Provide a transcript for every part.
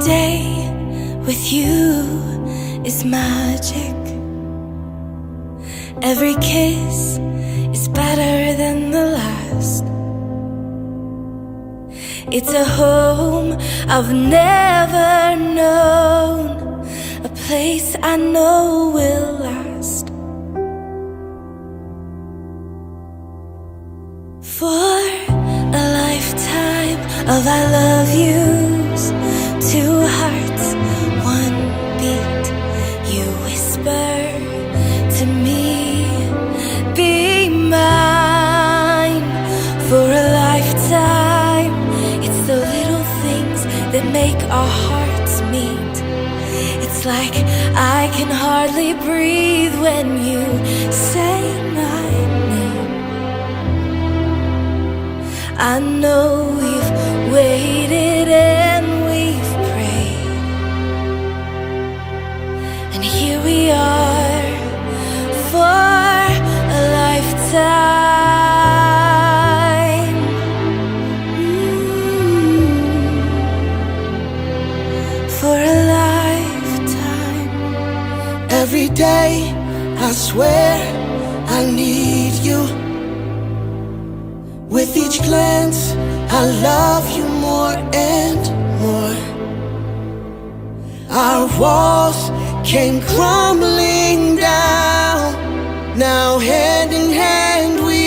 day with you is magic. Every kiss is better than the last. It's a home I've never known, a place I know will last. For a lifetime of I love yous, two hearts, one beat. You whisper to me, be mine. For a lifetime, it's the little things that make our hearts meet. It's like I can hardly breathe when you say my name. I know we've waited and we've prayed, and here we are for a lifetime. For a lifetime. Every day I swear I need you. With each glance I love you more and more. Our walls came crumbling down. Now hand in hand we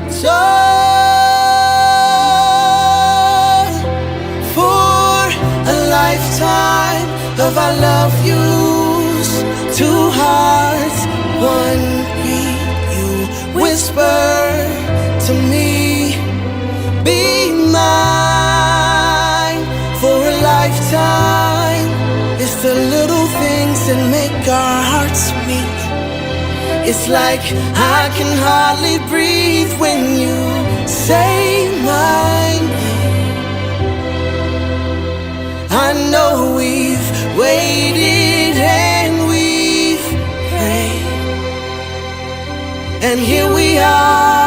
soar. For a lifetime of I love yous, two hearts, one beat. You whisper to me, be mine. For a lifetime, it's the little things that make our hearts meet. It's like I can hardly breathe when you say my name. I know we've waited and we've prayed, and here we are